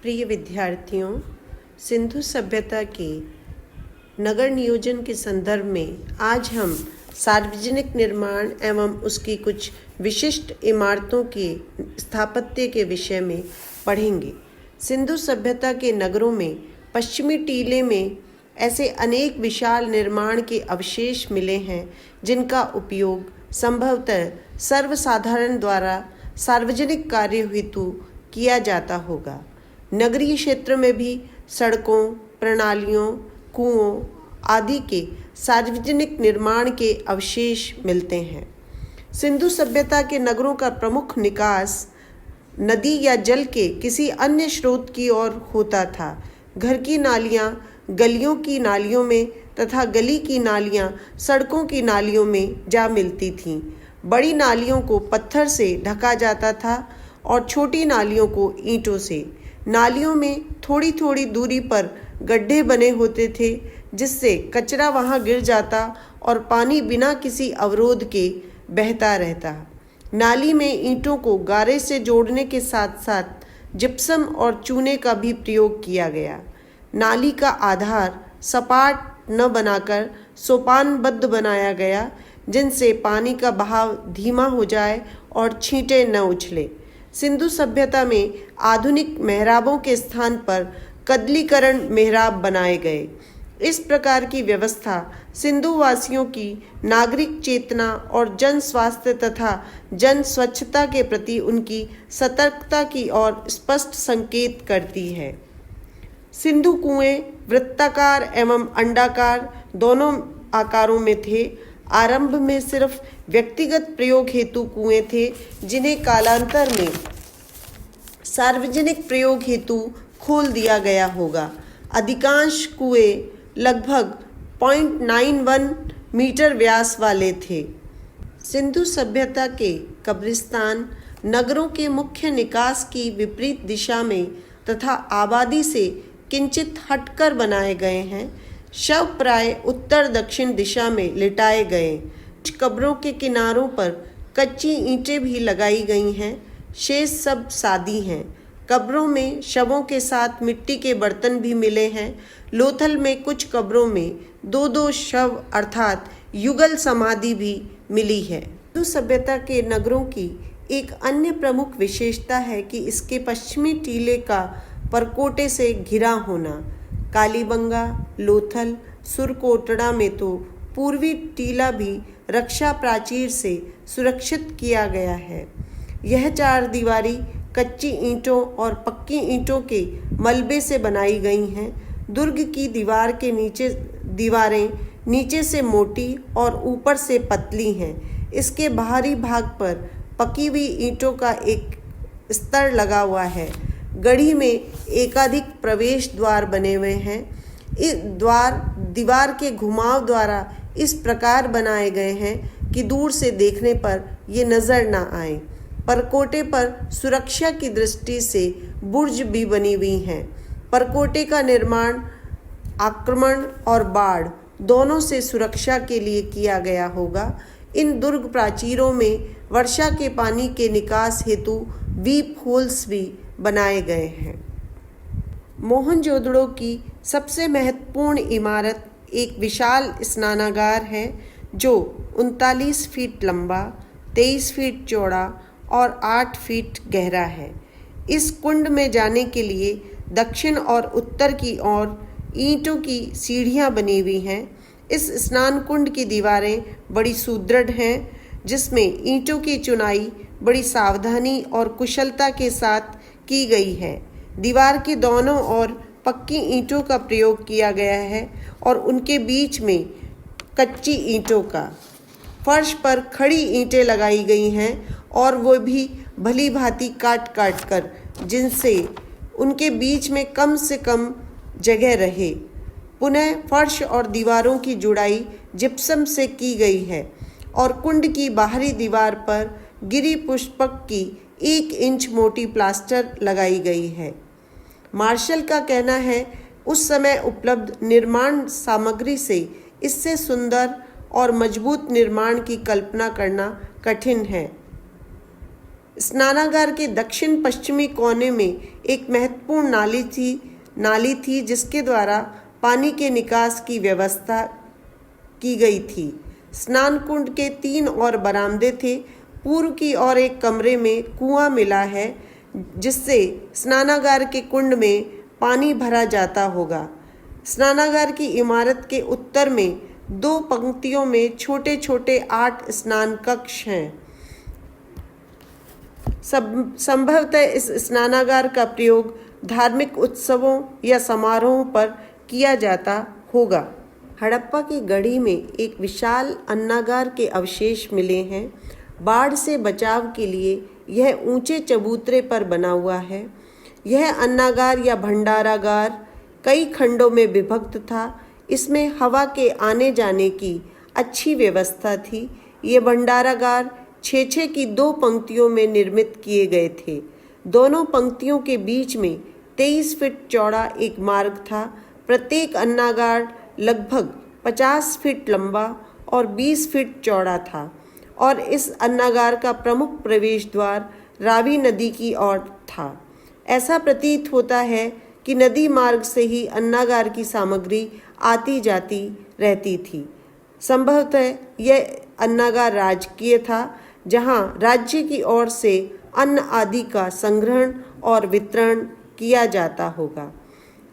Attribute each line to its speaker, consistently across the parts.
Speaker 1: प्रिय विद्यार्थियों, सिंधु सभ्यता के नगर नियोजन के संदर्भ में आज हम सार्वजनिक निर्माण एवं उसकी कुछ विशिष्ट इमारतों के स्थापत्य के विषय में पढ़ेंगे। सिंधु सभ्यता के नगरों में पश्चिमी टीले में ऐसे अनेक विशाल निर्माण के अवशेष मिले हैं जिनका उपयोग संभवतः सर्वसाधारण द्वारा सार्वजनिक कार्य हेतु किया जाता होगा। नगरीय क्षेत्र में भी सड़कों, प्रणालियों, कुओं आदि के सार्वजनिक निर्माण के अवशेष मिलते हैं। सिंधु सभ्यता के नगरों का प्रमुख निकास नदी या जल के किसी अन्य स्रोत की ओर होता था। घर की नालियाँ गलियों की नालियों में तथा गली की नालियाँ सड़कों की नालियों में जा मिलती थीं। बड़ी नालियों को पत्थर से ढका जाता था और छोटी नालियों को ईंटों से। नालियों में थोड़ी थोड़ी दूरी पर गड्ढे बने होते थे जिससे कचरा वहां गिर जाता और पानी बिना किसी अवरोध के बहता रहता। नाली में ईंटों को गारे से जोड़ने के साथ साथ जिप्सम और चूने का भी प्रयोग किया गया। नाली का आधार सपाट न बनाकर सोपानबद्ध बनाया गया जिनसे पानी का बहाव धीमा हो जाए और छींटे न उछले। सिंधु सभ्यता में आधुनिक मेहराबों के स्थान पर कदलीकरण मेहराब बनाए गए। इस प्रकार की व्यवस्था सिंधु वासियों की नागरिक चेतना और जन स्वास्थ्य तथा जन स्वच्छता के प्रति उनकी सतर्कता की ओर स्पष्ट संकेत करती है। सिंधु कुएं वृत्ताकार एवं अंडाकार दोनों आकारों में थे। आरंभ में सिर्फ व्यक्तिगत प्रयोग हेतु कुएं थे जिन्हें कालांतर में सार्वजनिक प्रयोग हेतु खोल दिया गया होगा। अधिकांश कुएं लगभग 0.91 मीटर व्यास वाले थे। सिंधु सभ्यता के कब्रिस्तान नगरों के मुख्य निकास की विपरीत दिशा में तथा आबादी से किंचित हटकर बनाए गए हैं। शव प्राय उत्तर दक्षिण दिशा में लिटाए गए। कुछ कब्रों के किनारों पर कच्ची ईंटें भी लगाई गई हैं। शेष सब सादी हैं। कब्रों में शवों के साथ मिट्टी के बर्तन भी मिले हैं। लोथल में कुछ कब्रों में दो दो शव अर्थात युगल समाधि भी मिली है। सिंधु सभ्यता के नगरों की एक अन्य प्रमुख विशेषता है कि इसके पश्चिमी टीले का परकोटे से घिरा होना। कालीबंगा, लोथल, सुरकोटड़ा में तो पूर्वी टीला भी रक्षा प्राचीर से सुरक्षित किया गया है। यह चार दीवारी कच्ची ईंटों और पक्की ईंटों के मलबे से बनाई गई हैं। दुर्ग की दीवार के दीवारें नीचे से मोटी और ऊपर से पतली हैं। इसके बाहरी भाग पर पकी हुई ईंटों का एक स्तर लगा हुआ है। गढ़ी में एकाधिक प्रवेश द्वार बने हुए हैं। इस द्वार दीवार के घुमाव द्वारा इस प्रकार बनाए गए हैं कि दूर से देखने पर ये नजर न आए। परकोटे पर सुरक्षा की दृष्टि से बुर्ज भी बनी हुई हैं। परकोटे का निर्माण आक्रमण और बाढ़ दोनों से सुरक्षा के लिए किया गया होगा। इन दुर्ग प्राचीरों में वर्षा के पानी के निकास हेतु वीप होल्स भी बनाए गए हैं। मोहनजोदड़ो की सबसे महत्वपूर्ण इमारत एक विशाल स्नानागार है जो 39 फीट लंबा, 23 फीट चौड़ा और 8 फीट गहरा है। इस कुंड में जाने के लिए दक्षिण और उत्तर की ओर ईंटों की सीढ़ियां बनी हुई हैं। इस स्नान कुंड की दीवारें बड़ी सुदृढ़ हैं जिसमें ईंटों की चुनाई बड़ी सावधानी और कुशलता के साथ की गई है। दीवार के दोनों ओर पक्की ईंटों का प्रयोग किया गया है और उनके बीच में कच्ची ईंटों का। फर्श पर खड़ी ईंटें लगाई गई हैं और वो भी भली भांति काट काट कर जिनसे उनके बीच में कम से कम जगह रहे। पुनः फर्श और दीवारों की जुड़ाई जिप्सम से की गई है और कुंड की बाहरी दीवार पर गिरी पुष्पक की 1 इंच मोटी प्लास्टर लगाई गई है। मार्शल का कहना है उस समय उपलब्ध निर्माण सामग्री से इससे सुंदर और मजबूत निर्माण की कल्पना करना कठिन है। स्नानागार के दक्षिण पश्चिमी कोने में एक महत्वपूर्ण नाली थी जिसके द्वारा पानी के निकास की व्यवस्था की गई थी। स्नान कुंड के 3 और बरामदे थे। पूर्व की ओर एक कमरे में कुआं मिला है जिससे स्नानागार के कुंड में पानी भरा जाता होगा। स्नानागार की इमारत के उत्तर में 2 पंक्तियों में छोटे छोटे 8 स्नान कक्ष हैं। संभवतः इस स्नानागार का प्रयोग धार्मिक उत्सवों या समारोहों पर किया जाता होगा। हड़प्पा की गढ़ी में एक विशाल अन्नागार के अवशेष मिले हैं। बाढ़ से बचाव के लिए यह ऊंचे चबूतरे पर बना हुआ है। यह अन्नागार या भंडारागार कई खंडों में विभक्त था। इसमें हवा के आने जाने की अच्छी व्यवस्था थी। ये भंडारागार 6-6 की 2 पंक्तियों में निर्मित किए गए थे। दोनों पंक्तियों के बीच में 23 फीट चौड़ा एक मार्ग था। प्रत्येक अन्नागार लगभग 50 फीट लंबा और 20 फीट चौड़ा था और इस अन्नागार का प्रमुख प्रवेश द्वार रावी नदी की ओर था। ऐसा प्रतीत होता है कि नदी मार्ग से ही अन्नागार की सामग्री आती जाती रहती थी। संभवतः यह अन्नागार राजकीय था, जहां राज्य की ओर से अन्न आदि का संग्रहण और वितरण किया जाता होगा।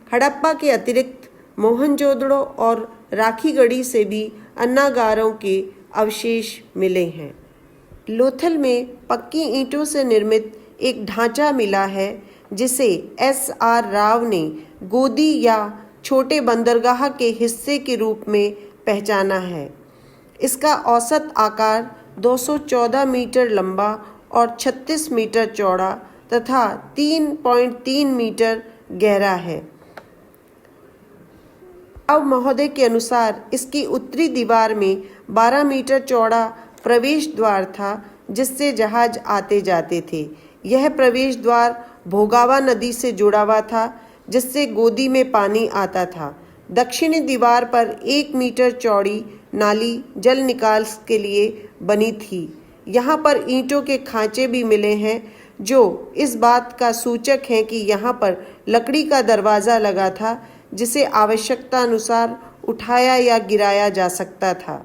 Speaker 1: हड़प्पा के अतिरिक्त मोहनजोदड़ो और राखीगढ़ी से भी अन्नागारों के अवशेष मिले हैं। लोथल में पक्की ईंटों से निर्मित एक ढांचा मिला है जिसे S.R. राव ने गोदी या छोटे बंदरगाह के हिस्से के रूप में पहचाना है। इसका औसत आकार 214 मीटर लंबा और 36 मीटर चौड़ा तथा 3.3 मीटर गहरा है। राव महोदय के अनुसार इसकी उत्तरी दीवार में 12 मीटर चौड़ा प्रवेश द्वार था जिससे जहाज आते जाते थे। यह प्रवेश द्वार भोगावा नदी से जुड़ा हुआ था जिससे गोदी में पानी आता था। दक्षिणी दीवार पर 1 मीटर चौड़ी नाली जल निकास के लिए बनी थी। यहाँ पर ईंटों के खांचे भी मिले हैं जो इस बात का सूचक है कि यहाँ पर लकड़ी का दरवाज़ा लगा था जिसे आवश्यकता अनुसार उठाया या गिराया जा सकता था।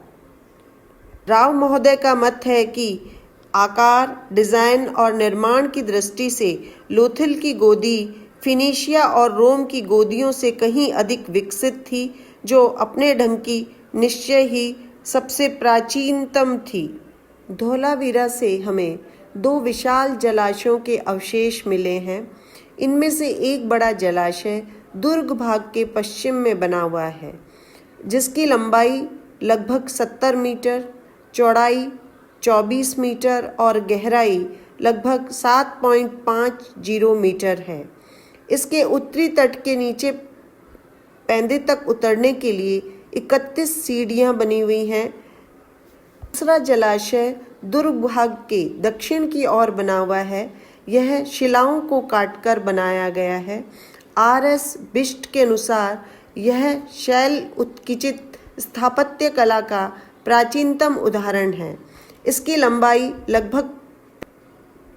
Speaker 1: राव महोदय का मत है कि आकार, डिज़ाइन और निर्माण की दृष्टि से लोथल की गोदी फिनीशिया और रोम की गोदियों से कहीं अधिक विकसित थी, जो अपने ढंग की निश्चय ही सबसे प्राचीनतम थी। धोलावीरा से हमें 2 विशाल जलाशयों के अवशेष मिले हैं। इनमें से एक बड़ा जलाशय दुर्ग भाग के पश्चिम में बना हुआ है, जिसकी लंबाई लगभग 70 मीटर, चौड़ाई 24 मीटर और गहराई लगभग 7.50 मीटर है। इसके उत्तरी तट के नीचे पैंदे तक उतरने के लिए 31 सीढ़ियां बनी हुई हैं। दूसरा जलाशय दुर्ग भाग के दक्षिण की ओर बना हुआ है। यह शिलाओं को काटकर बनाया गया है। R.S. बिष्ट के अनुसार यह शैल उत्कीर्णित स्थापत्य कला का प्राचीनतम उदाहरण है। इसकी लंबाई लगभग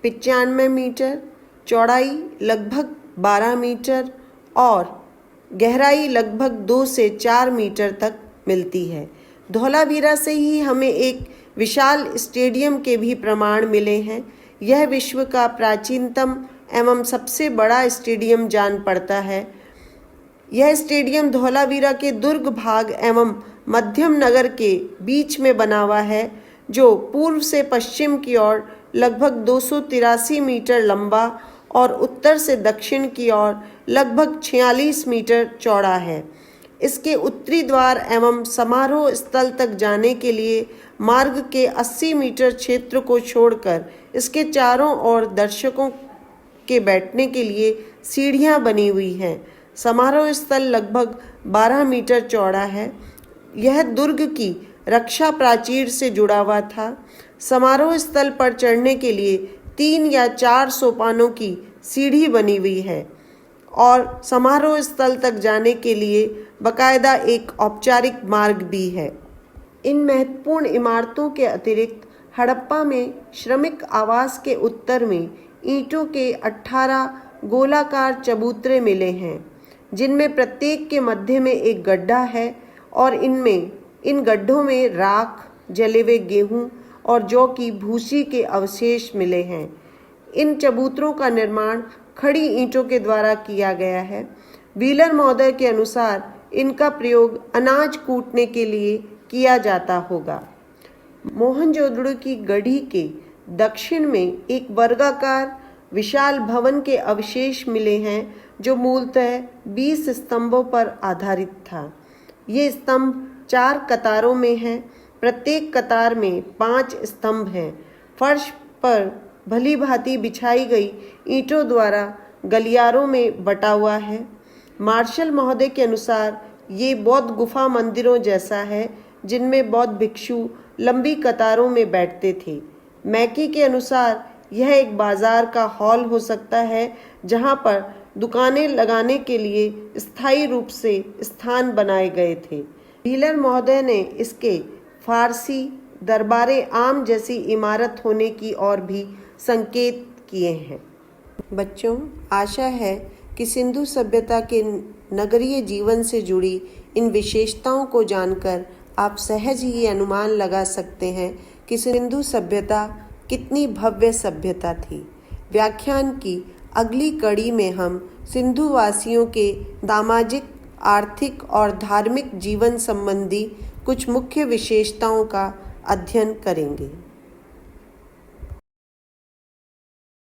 Speaker 1: 95 मीटर, चौड़ाई लगभग 12 मीटर और गहराई लगभग 2 से 4 मीटर तक मिलती है। धोलावीरा से ही हमें एक विशाल स्टेडियम के भी प्रमाण मिले हैं। यह विश्व का प्राचीनतम एवं सबसे बड़ा स्टेडियम जान पड़ता है। यह स्टेडियम धोलावीरा के दुर्ग भाग एवं मध्यम नगर के बीच में बना हुआ है, जो पूर्व से पश्चिम की ओर लगभग 283 मीटर लंबा और उत्तर से दक्षिण की ओर लगभग 46 मीटर चौड़ा है। इसके उत्तरी द्वार एवं समारोह स्थल तक जाने के लिए मार्ग के 80 मीटर क्षेत्र को छोड़कर इसके चारों ओर दर्शकों के बैठने के लिए सीढ़ियां बनी हुई हैं। समारोह स्थल लगभग 12 मीटर चौड़ा है। यह दुर्ग की रक्षा प्राचीर से जुड़ा हुआ था। समारोह स्थल पर चढ़ने के लिए 3 या 4 सोपानों की सीढ़ी बनी हुई है और समारोह स्थल तक जाने के लिए बाकायदा एक औपचारिक मार्ग भी है। इन महत्वपूर्ण इमारतों के अतिरिक्त हड़प्पा में श्रमिक आवास के उत्तर में ईंटों के 18 गोलाकार चबूतरे मिले हैं, जिनमें प्रत्येक के मध्य में एक गड्ढा है और इन गड्ढों में राख, जले हुए गेहूं और जौ की भूसी के अवशेष मिले हैं। इन चबूतरों का निर्माण खड़ी ईंटों के द्वारा किया गया है। व्हीलर महोदय के अनुसार इनका प्रयोग अनाज कूटने के लिए किया जाता होगा। मोहनजोदड़ो की गढ़ी के दक्षिण में एक वर्गाकार विशाल भवन के अवशेष मिले हैं, जो मूलतः 20 स्तंभों पर आधारित था। ये स्तंभ 4 कतारों में हैं। प्रत्येक कतार में 5 स्तंभ हैं। फर्श पर भली भांति बिछाई गई ईंटों द्वारा गलियारों में बटा हुआ है। मार्शल महोदय के अनुसार ये बौद्ध गुफा मंदिरों जैसा है, जिनमें बौद्ध भिक्षु लंबी कतारों में बैठते थे। मैकी के अनुसार यह एक बाजार का हॉल हो सकता है, जहां पर दुकानें लगाने के लिए स्थायी रूप से स्थान बनाए गए थे। व्हीलर महोदय ने इसके फारसी दरबारे आम जैसी इमारत होने की ओर भी संकेत किए हैं। बच्चों, आशा है कि सिंधु सभ्यता के नगरीय जीवन से जुड़ी इन विशेषताओं को जानकर आप सहज ही अनुमान लगा सकते हैं कि सिंधु सभ्यता कितनी भव्य सभ्यता थी। व्याख्यान की अगली कड़ी में हम सिंधु वासियों के सामाजिक, आर्थिक और धार्मिक जीवन संबंधी कुछ मुख्य विशेषताओं का अध्ययन करेंगे।